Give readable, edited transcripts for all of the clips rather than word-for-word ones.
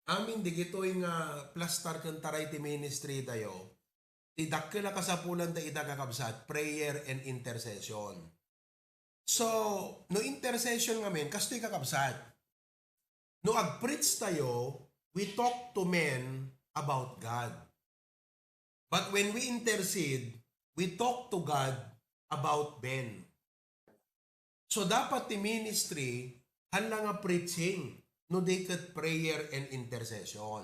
Amin di gito'y nga plastar kang taray ti ministry tayo, ti dakkel na kasapulan ta ita kakabsat, prayer and intercession. So, no intercession ngamin, kasto'y kakabsat. No ag-preach tayo, we talk to men about God. But when we intercede, we talk to God about men. So dapat ti ministry, hanla nga preaching, no diket prayer and intercession.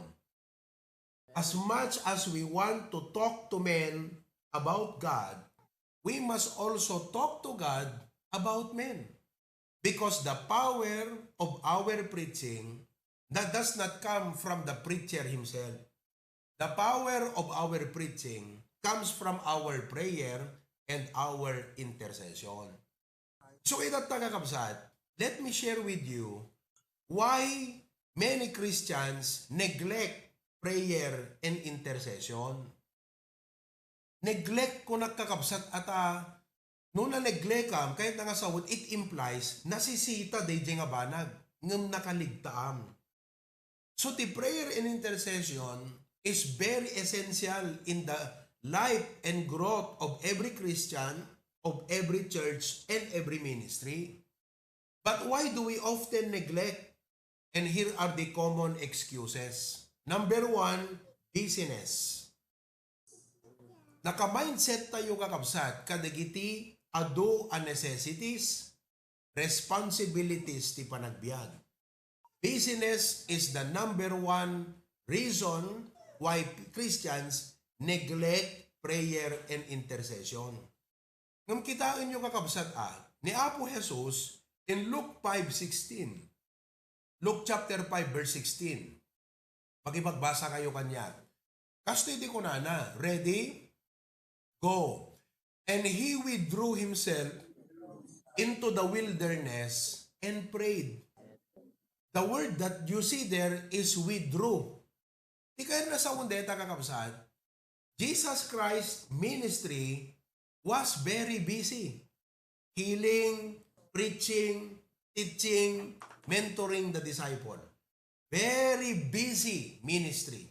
As much as we want to talk to men about God, we must also talk to God about men. Because the power of our preaching that does not come from the preacher himself. The power of our preaching comes from our prayer and our intercession. So itat tagakabsat, let me share with you why many Christians neglect prayer and intercession. Neglect ko nakakabsat ata nung na-neglect kam, kahit nga sawod, it implies nasisita day nga banag, ngam nakaligtaam. So the prayer and intercession is very essential in the life and growth of every Christian, of every church, and every ministry. But why do we often neglect? And here are the common excuses. Number one, busyness. Naka-mindset tayo kakabsat, kadagiti ado a necessities, responsibilities ti panagbiag. Busyness is the number one reason why Christians neglect prayer and intercession. Ngam kitain nyo kakabsat ni Apo Jesus in Luke 5:16. Luke chapter 5 verse 16. Pakipagbasa kayo kanya. Kasto iti ko na, ready? Go. And he withdrew himself into the wilderness and prayed. The word that you see there is withdrew. Ikaw na sa undeta kakabsat, Jesus Christ ministry was very busy. Healing, preaching, teaching, mentoring the disciple. Very busy ministry.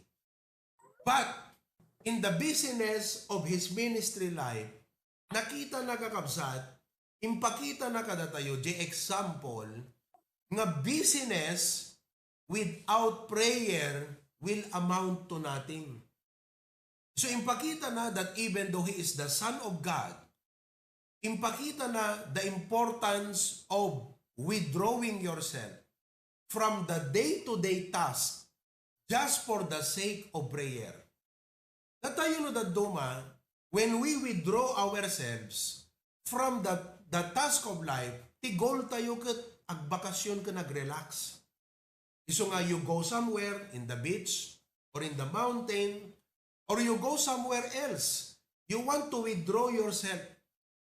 But in the busyness of his ministry life, nakita na kakabsat, impakita na kada tayo, the example, nga busyness without prayer will amount to nothing. So impakita na that even though he is the Son of God, impakita na the importance of withdrawing yourself from the day-to-day task just for the sake of prayer. Natayo no daduma, when we withdraw ourselves from the task of life, ti goal tayo kat agbakasyon ka nag-relax. Iso nga you go somewhere in the beach or in the mountain or you go somewhere else. You want to withdraw yourself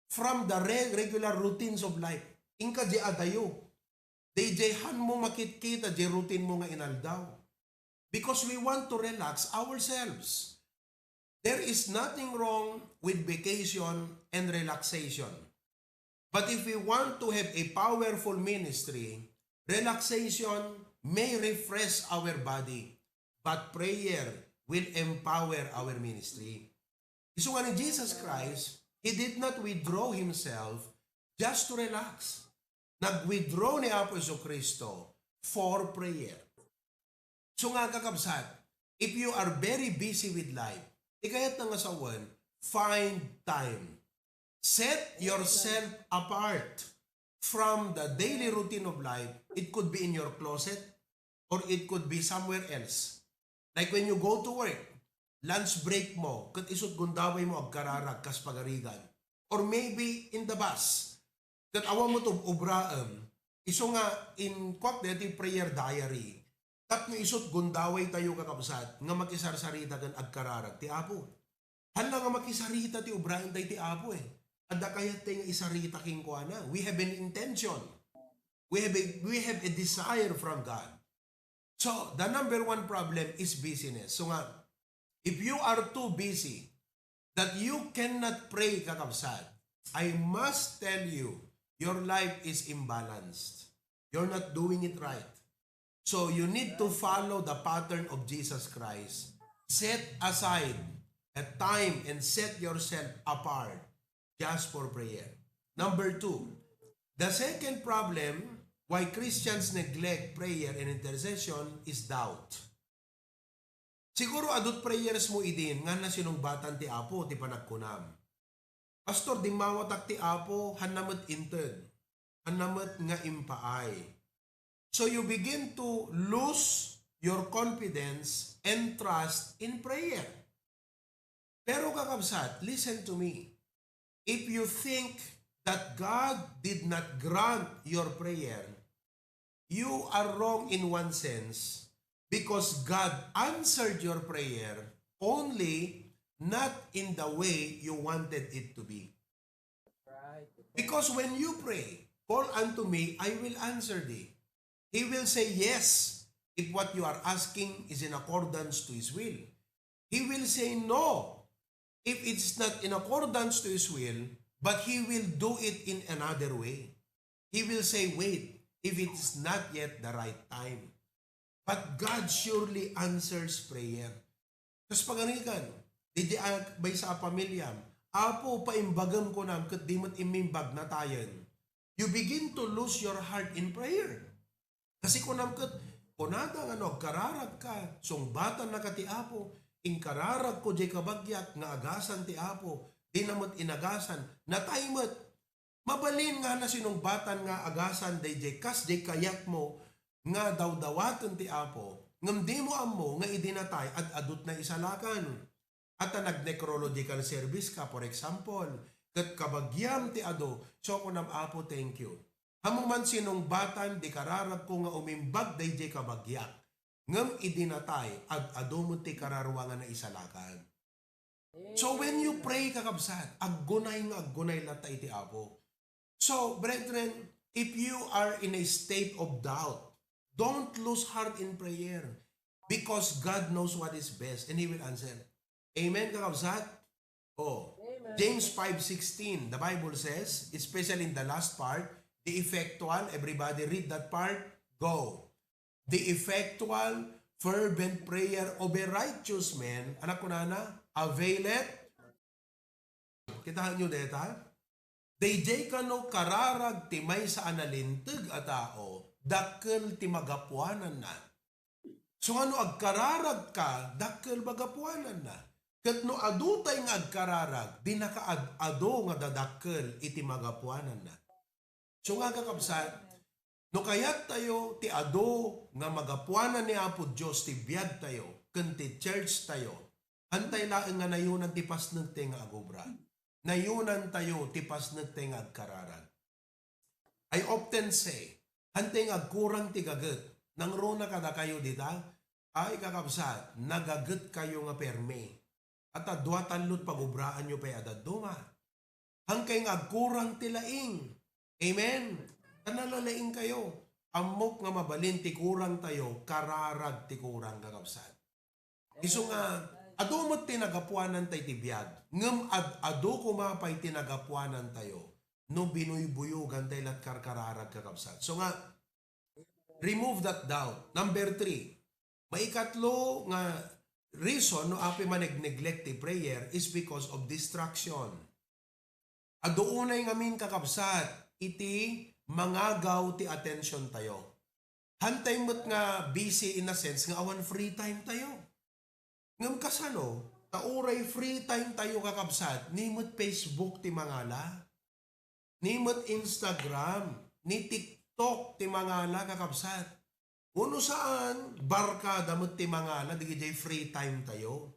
from the regular routines of life. Inka di adayo. Di han mo makitkita di routine mo nga inaldaw. Because we want to relax ourselves. There is nothing wrong with vacation and relaxation. But if we want to have a powerful ministry, relaxation may refresh our body, but prayer will empower our ministry. So nga ni Jesus Christ, He did not withdraw Himself just to relax. Nag-withdraw ni Apostol Kristo for prayer. So nga kakabsat, if you are very busy with life, ikayat na nga sa one, find time. Set yourself apart from the daily routine of life. It could be in your closet or it could be somewhere else. Like when you go to work, lunch break mo, kat isot gundaway mo agkararag kas pagarigan. Or maybe in the bus, kat awa mo to ubraam, iso nga in kwak deti prayer diary, kat nga isot gundaway tayo kakabsat, nga makisarsarita kan agkararag ti Apo. Hala nga makisarita ti ubraam tayo ti Apo Ada kaya tayo nga isarita king kuana. We have an intention. We have a desire from God. So, the number one problem is busyness. So nga, if you are too busy that you cannot pray kakabsat, I must tell you, your life is imbalanced. You're not doing it right. So you need to follow the pattern of Jesus Christ. Set aside a time and set yourself apart just for prayer. Number 2, the second problem why Christians neglect prayer and intercession is doubt. Siguro adult prayers mo idin nga na sinungbatan ti Apo ti panagkunam. Pastor, di mawatak ti Apo hanamat inted, hanamat nga impaay. So you begin to lose your confidence and trust in prayer. Pero kakabsat, listen to me. If you think that God did not grant your prayer, you are wrong in one sense because God answered your prayer only not in the way you wanted it to be. Because when you pray, call unto me, I will answer thee. He will say yes if what you are asking is in accordance to His will. He will say no if it's not in accordance to His will, but He will do it in another way. He will say wait if it is not yet the right time. But God surely answers prayer. Tapos paganikan, di bay sa pamilyam, Apo, paimbagam ko nam, kat di mo't imimbag na tayon. You begin to lose your heart in prayer. Kasi kunam kat, kunada nga no, kararag ka, sungbatan na ka ti Apo, inkararag ko di kabagyak, nga agasan ti Apo, di namot inagasan, nataymot, mabalin nga na sinungbatan nga agasan, di kas di kayak mo, nga daw-dawatan ti Apo, ngam di mo amo, nga idinatay, at adut na isalakan. At nag-necrological service ka, for example, kat kabagyam ti ado, so kunam Apo, thank you. Hamong man sinungbatan, di kararag ko nga umimbag, day kabagyak. Ngam idinatay, at ado mo ti kararwangan na isalakan. So when you pray kakabsat, aggunay lata iti Apo. So brethren, if you are in a state of doubt, don't lose heart in prayer because God knows what is best and He will answer. Amen kakabsat? Oh, amen. James 5:16, the Bible says, especially in the last part, the effectual, everybody read that part, go. The effectual, fervent prayer of a righteous man, anak ko na, availeth. Kitahan nyo deta? Dayjay kano kararag timay sa analintag a tao, dakkel ti magapuanan na. So ano agkararag ka, dakkel magapuanan na. Kat no adutay nga agkararag, di nakaado nga dadakkel iti magapuanan na. So nga kakabsat, no kayat tayo ti ado nga magapuanan ni Apo Diyos ti biyag tayo, ken ti church tayo, antay laeng nga nayunan ti pasnagte nga agubra. Nayunan tayo ti pasnagte nga agkararag. I often say, antay nga agkurang ti gaget, nang rona kada kayo dita, ay kakabsat, nagaget kayo nga perme. At adwa talot pagubraan nyo pa'y adaduma. Hangkay nga agkurang ti laing. Amen. Kanalalaing kayo. Amok nga mabalin ti kurang tayo, kararag ti kurang kakabsat. Iso nga, ado mo't tinagapuanan tayo ti biyag. Ngam ado kumapay tinagapuanan tayo. No binuybuyogan tayo lat kararag kakabsat. So nga, remove that doubt. Number 3, maikatlo nga reason no api maneg-neglect ti prayer is because of distraction. Ado unay ngamin kakabsat, iti mangagaw ti attention tayo. Hantay mo't nga busy in a sense nga awan free time tayo. Ngam kasano, tauray free time tayo kakabsat, nimot Facebook ti mangala, nimot Instagram, ni TikTok ti mangala kakabsat. Uno saan, barkada mo't ti mangala, di jay free time tayo.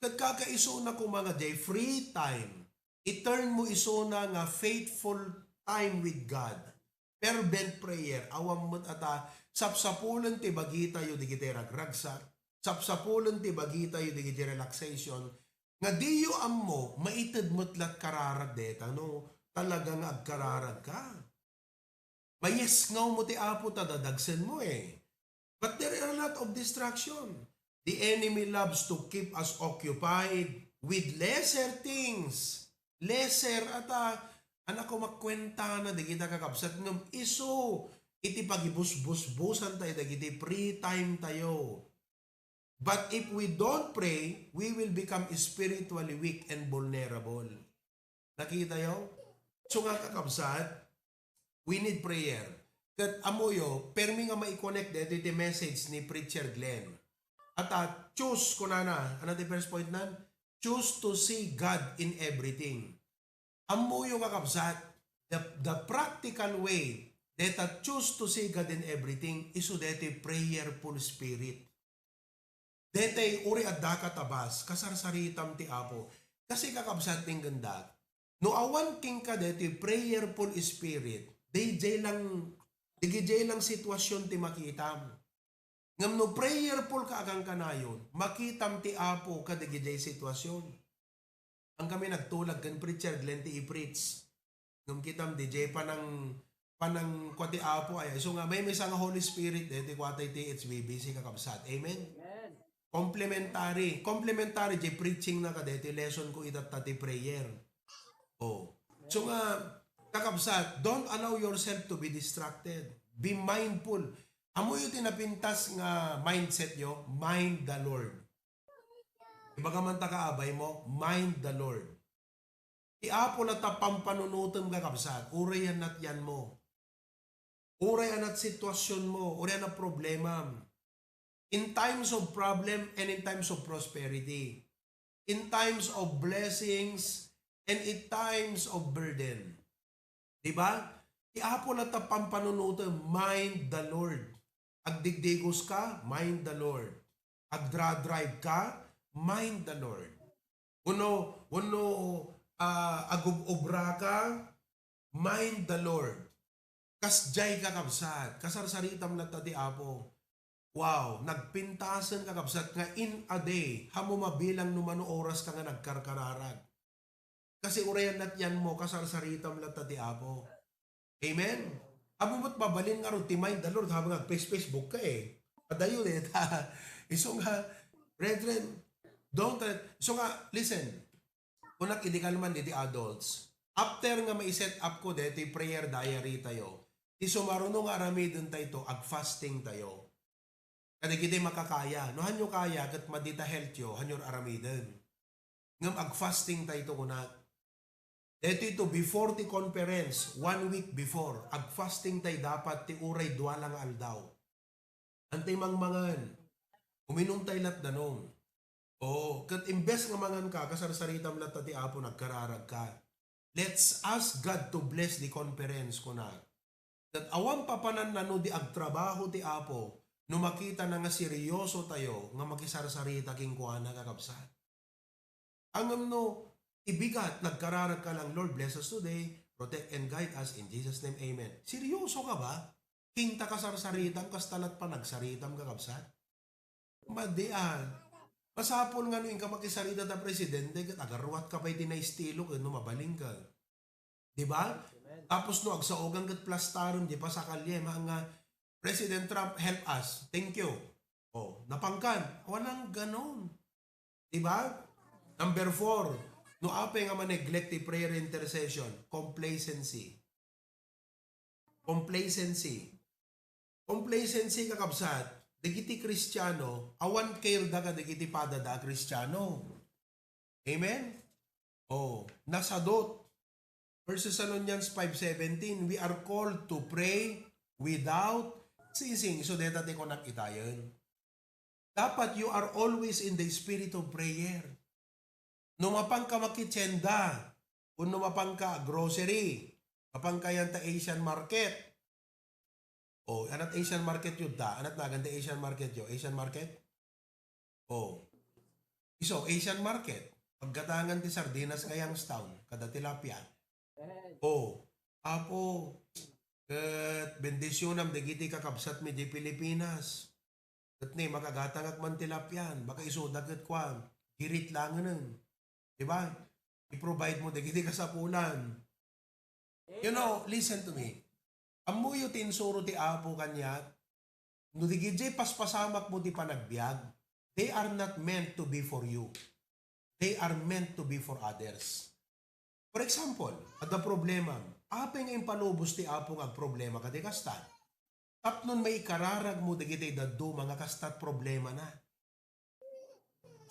Kagkakaiso na kung mga jay free time, i-turn mo iso na nga faithful time with God. Fervent prayer, awam mo't ata, sapsapulan ti bagi tayo di kita ragragsak, sapsapulan ti bagi tayo di kita relaxation, nga diyo ammo, maitid mo't lat kararag deta, no? Talagang agkararag ka. Mayes ngaw mo ti Apo tadadagsen mo eh. But there are a lot of distraction. The enemy loves to keep us occupied with lesser things. Lesser ata, anak ko makwenta na di kita kakabsat ng iso, iti pagibus-bus-busan tayo, dagiti free time tayo. But if we don't pray, we will become spiritually weak and vulnerable. Nakita yo? So nga kakabsat, we need prayer. Kat amoyo, permi nga mai-connect dito iti message ni Preacher Glenn. At choose ko na, ano the first point nan? Choose to see God in everything. Amoyo kakabsat, the practical way that I choose to see God in everything is so that prayerful spirit. Detay uri at dakatabas, kasarsaritam ti Apo. Kasi kakabsat ng ganda. No awan king ka deti prayerful spirit, DJ lang sitwasyon ti makitam. Ngam no prayerful ka agang kanayon, makitam ti Apo ka DJ sitwasyon. Ang kami nagtulag kan Preacher Glenn ti i-preach. Ngam kitam DJ panang kwati Apo ay. So nga may misa nga Holy Spirit deti kwatay ti HBBC kakabsat. Amen. Complementary di preaching na kadeti lesson ko itatati prayer. Oh. So nga kakabsat, don't allow yourself to be distracted. Be mindful. Amo yung tinapintas nga mindset yo, mind the Lord. Ibaga man ta kaabay mo, mind the Lord. Iapo na tapampanunutom kakabsat, urayan nat yan mo. Urayan nat sitwasyon mo, urayan nat problema. In times of problem and in times of prosperity. In times of blessings and in times of burden. Diba? Iapo na tapampanunutom, mind the Lord. Agdigdigos ka, mind the Lord. Agdra-drive ka, mind the Lord. Uno agubobra ka, mind the Lord. Kasjay ka kabsat, kasarsaritam na tati Apo. Wow, nagpintasan ka kabsat nga in a day, hamo mabilang numano oras ka nga nagkarkararag. Kasi urayan nat yan mo, kasarsaritam na tati Apo. Amen? Amo mo't babalin nga ron, ti mind the Lord, habang nag-Facebook ka eh. Padayo eh. So nga, brethren, don't, so nga, listen, kung nakidikal man di adults, after nga mai-set up ko dito, prayer diary tayo, ti sumarunong aramidon tayo, ag-fasting tayo. Kada kita makakaya. No, hanyo kaya, kat madita health yo, hanyo aramidon. Ngam ag-fasting tayo kuna. Dito before ti conference, 1 week before, ag-fasting tayo dapat ti uray dua lang aldaw. Antay mangmangan. Uminom tayo lat danong. Oh, kat imbes nga mangan ka, kasarsaritam lat ti Apo nagkararag ka. Let's ask God to bless the conference kuna. Kat awang papanan na no di agtrabaho ti Apo, no makita na nga seryoso tayo, nga makisarsarita king kuana kakabsat. Ang no, ibigat, nagkararag ka lang, Lord, bless us today, protect and guide us, in Jesus' name, amen. Seryoso ka ba? Kinta kasarsaritam, kastalat pa nagsaritam kakabsat? Madian. Masapol nga noong ka makisarita ta presidente, agarwat ka pa iti na estilo, no mabaling ka. Diba? Tapos no, agsaogang kat plastaron, di pa sa kalye, mga President Trump, help us. Thank you. Oh, napangkan. Walang ganon. Diba? Number 4, no ape nga man neglect prayer intercession, complacency. Complacency kakabsat, digiti Kristiyano, awan care da ka digiti padada Kristiyano. Amen? Oh, nasadot. 1 Thessalonians 5:17, we are called to pray without ceasing. So, deta ti ko nakitayon. Dapat you are always in the spirit of prayer. Numapang ka makitsenda, kung numapang ka grocery, mapang ka yan ta Asian market. O, anat Asian market yun da? Anat na ganda Asian market yun? Asian market? O, iso Asian market. Paggatangan ti sardinas ngayang town, kada tilapia. O, Apo, kat bendisyonam dagiti kakabsat mi di Pilipinas. Kat ni makagatangak man tilapyan, baka iso dagat kwa, girit lang nun. Diba? I-provide mo dagiti kasapulan. You know, listen to me. Amuyo tinsuro ti Apo kanya, no digiti paspasamak mo ti panagbiag, they are not meant to be for you. They are meant to be for others. For example, ada problema, apeng ang palubos ti Apo nga problema kati kastan. tapnon may ikararag mo dagiti daddo mga kastat problema na.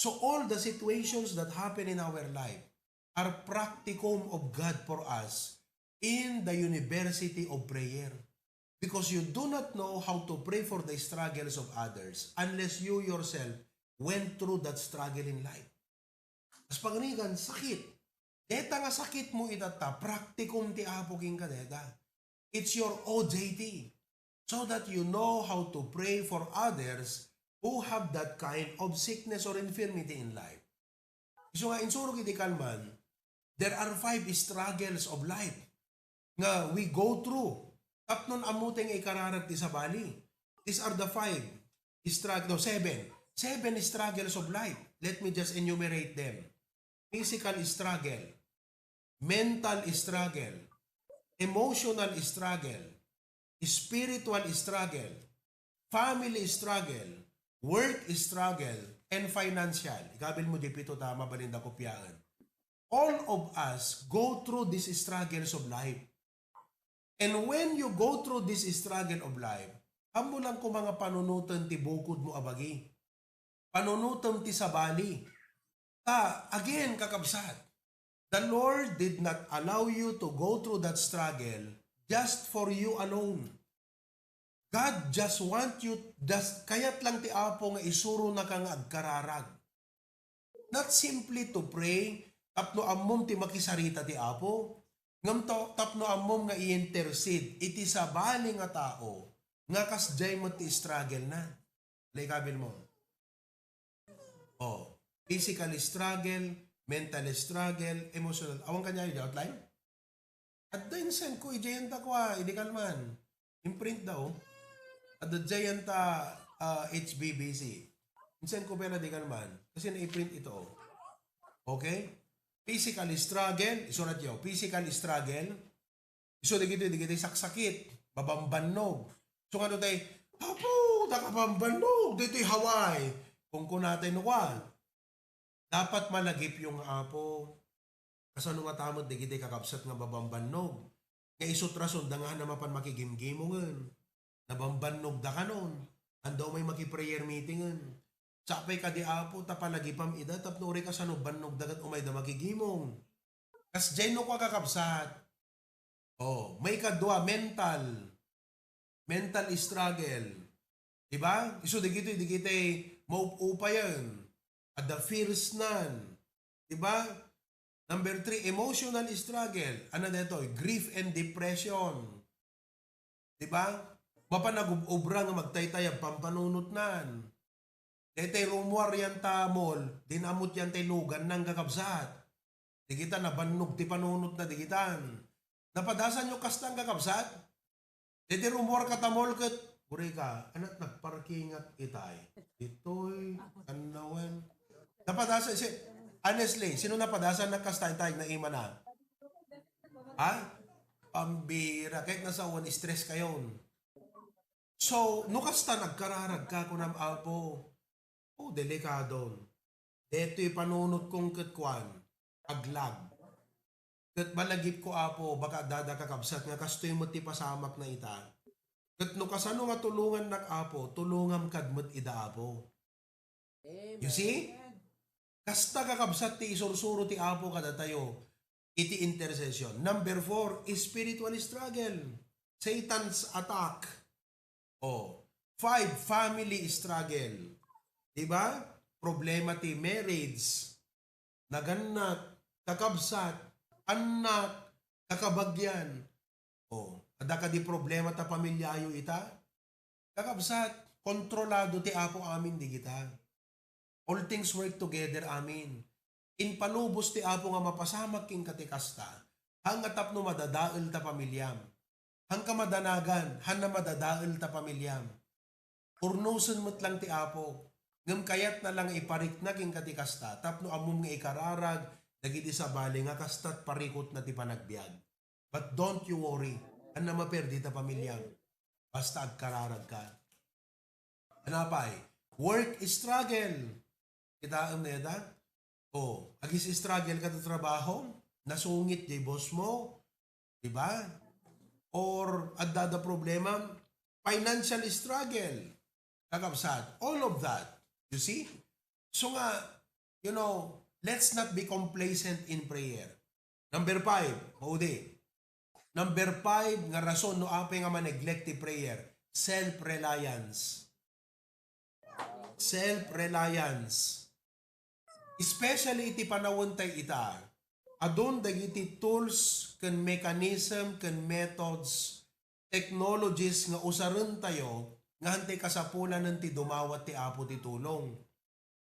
So all the situations that happen in our life are practicum of God for us in the university of prayer. Because you do not know how to pray for the struggles of others unless you yourself went through that struggle in life. As panganigan, sakit. Deta nga sakit mo itata, practicum ti apo king kadeta. It's your OJT. So that you know how to pray for others who have that kind of sickness or infirmity in life. So nga, insuro kiti kalman, there are 5 struggles of life nga we go through. Tapnon amuteng ikararag ti sa bali. These are the 5 struggle, 7 struggles of life. Let me just enumerate them. Physical struggle, mental struggle, emotional struggle, spiritual struggle, family struggle, work struggle, and financial. Ikabil mo di pito tama balinda kopyaan. All of us go through these struggles of life. And when you go through this struggle of life, amo lang ko mga panunutan ti bukod mo abagi. Panunutan ti sabali. Again, kakabsat, the Lord did not allow you to go through that struggle just for you alone. God just want you, kayat lang ti apo nga isuro na kang agkararag. Not simply to pray, tapno ammom ti makisarita ti apo, ngam tapno ammom nga i-intercede, iti sabali nga tao, nga kasjay mo ti struggle na. Likabil mo. Physical struggle, mental struggle, emotional. Awang kanya yung outline? At the insen ko, ijayanta ko hindi kalman. Imprint daw. At the giant HBBC. Insen ko pera di kalman. Kasi na-print ito. Okay? Physical struggle, isurat yun. Physical struggle. Iso di kita saksakit. Babambanog. So ano tayo, Apo, nakabambanog. Dito yung Hawaii. Kung natin nuwa. Dapat malagip yung apo. Kasano nga tamod di kita kakapsat nga babambanog. Nga isutrason da nga naman makigimgimongan. Nabambanog da kanon. Ando may makiprayer meetingan. Sapay ka di apo, tapalagipam ida, tapnuri ka sa no banog dagat umay da makigimong. Kas dyan no ka kakapsat. May kadwa, mental struggle. Diba? Iso di kita mauupa yan. At the fears nan. Diba? Number 3, emotional struggle. Ano na ito? Grief and depression. Diba? Mapanag-ubra nga magtaytay ang pampanunot nan. Daytay rumwar yan tamol, dinamot yan tay lugan ng kakabsat. Di kita nabannog ti panunot na digitan. Napadasan nyo kastang kakabsat? Daytay rumwar katamol kat, buri ka, anak nagparkingat itay. Ito'y, anawan. Napadasan, honestly, sino napadasan na kastay-tay na ima na? Pambira, kahit nasa one stress kayon. So, nukasta nagkararag ka ko ng apo. Delikado. Deto'y panunot kong katkuan, aglag. Kat balagip ko apo, baka dada kakabsat nga kastoy mo ti pasamak na ita. Kat nukasano nga tulungan ng apo, tulungam kadmat ida apo. You see? Kasta kakabsat ti isursuro ti apo kada tayo. Iti intercession. Number 4, spiritual struggle. Satan's attack. 5, family struggle. Diba? Problema ti marriage. Naganak, kakabsat, anak, kakabagyan. Ada ka di problema ta pamilyayo ita. Kakabsat, kontrolado ti apo amin di kita. All things work together, amin. In palubos ti apo nga mapasamak king katikasta, hanga tapno madadael ta pamilyam. Hang kamadanagan, han na madadael ta pamilyam. Urnusan mo't lang ti apo, ngam kayat na lang iparik na king katikasta, tapno amum nga ikararag, dagiti sa bali nga kastat parikot na ti panagbiag. But don't you worry, han na maperdi ta pamilyam. Basta agkararag ka. Anapay, work struggle. Kita ang neda? Agis struggle ka sa trabaho, nasungit di boss mo, di ba? Or adada problema, financial struggle, kakabsat, all of that. You see? So nga, let's not be complacent in prayer. Number 5, maudi. Number 5, nga rason no apay nga ma-neglect ti prayer, self-reliance. Self-reliance. Especially iti panawon tay ita, adon dagiti tools, ken mechanism, ken methods, technologies nga usaron tayo, nga hantay kasapulan ng ti dumawat ti apo ti tulong.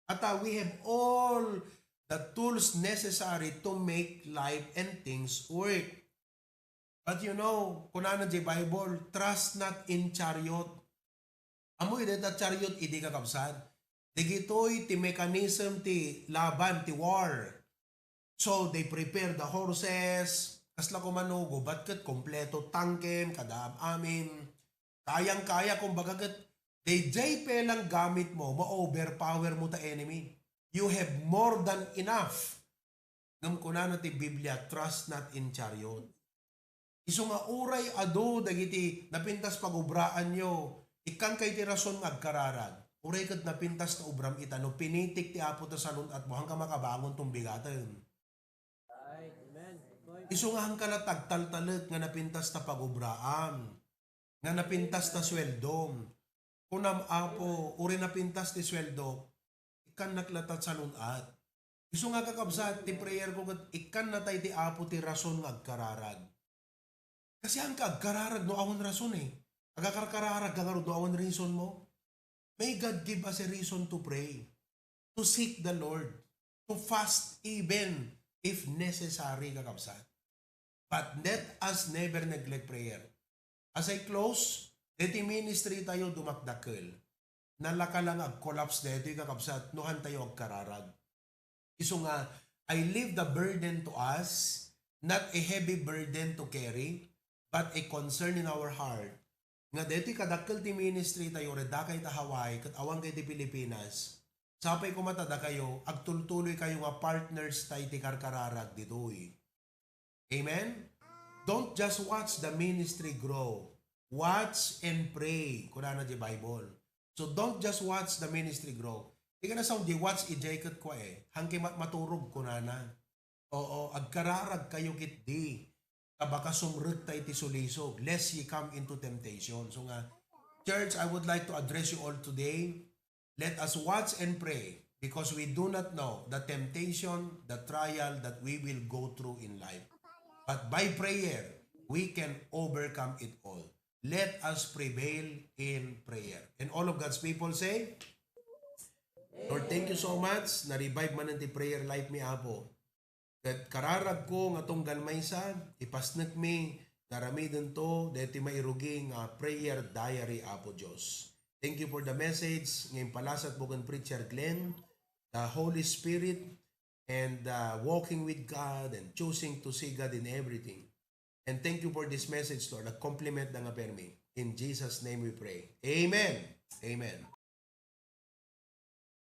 At we have all the tools necessary to make life and things work. But kunana di Bible, trust not in chariot. Amoy deta chariot, idi kakabsat. Digitoy ti mechanism ti laban, ti war. So, they prepare the horses, kasla kumano, gubat kat, kompleto tangkem, kadaam amin. Kayang-kaya, kumbaga kat, they JP lang gamit mo, ma-overpower mo ta enemy. You have more than enough. Ngam kunana ti Biblia, trust not in chariot. Iso nga uray ado, dagiti napintas pagubraan nyo, ikan kay ti rason agkararag. Uray kat napintas na ubram ita, no pinitik ti apo ta sanun at buhang ka makabangon tong bigatan. Iso nga hang kalatagtaltalit nga napintas na pagubraan, nga napintas na sweldo. Kunam apo, uri napintas ti sweldo, ikan naklatat sanun at. Iso nga kakabsat, ti prayer ko kat ikan na tayo ti apo ti rason nga agkararag. Kasi ang agkararag no awan rason eh. Agakarkararag ka nga no awan reason mo. May God give us a reason to pray, to seek the Lord, to fast even if necessary, kakabsat. But let us never neglect prayer. As I close, deti ministry tayo dumakdakil. Nalaka lang ag-collapse deti, kakabsat, nuhan tayo agkararag. Iso nga, I leave the burden to us, not a heavy burden to carry, but a concern in our heart. Nga deti kadakkel ti ministry tayo reda kay ta Hawaii ket awang kay ti Pilipinas. Sapay kumatada kayo agtultuloy kayo nga partners tay ti karkararag ditoy. Amen. Don't just watch the ministry grow. Watch and pray. Kunana di Bible. So don't just watch the ministry grow. Di ka na sound di watch i-jacket ko hangke maturog kunana. Oo, agkararag kayo kit di. Baka sumrut tayo ti sulisog, lest ye come into temptation. So nga, church, I would like to address you all today. Let us watch and pray because we do not know the temptation, the trial that we will go through in life. But by prayer, we can overcome it all. Let us prevail in prayer. And all of God's people say, Lord, thank you so much. Na-revive man ang ti prayer life mi Apo. Kat kararag ko nga tong galmaysa, ipasnek mi, naramidin to, deti mairuging prayer diary Apo Diyos. Thank you for the message. Ngayon palasat bukan Preacher Glenn, the Holy Spirit, and walking with God and choosing to see God in everything. And thank you for this message, Lord, a compliment na nga permi. In Jesus' name we pray. Amen. Amen.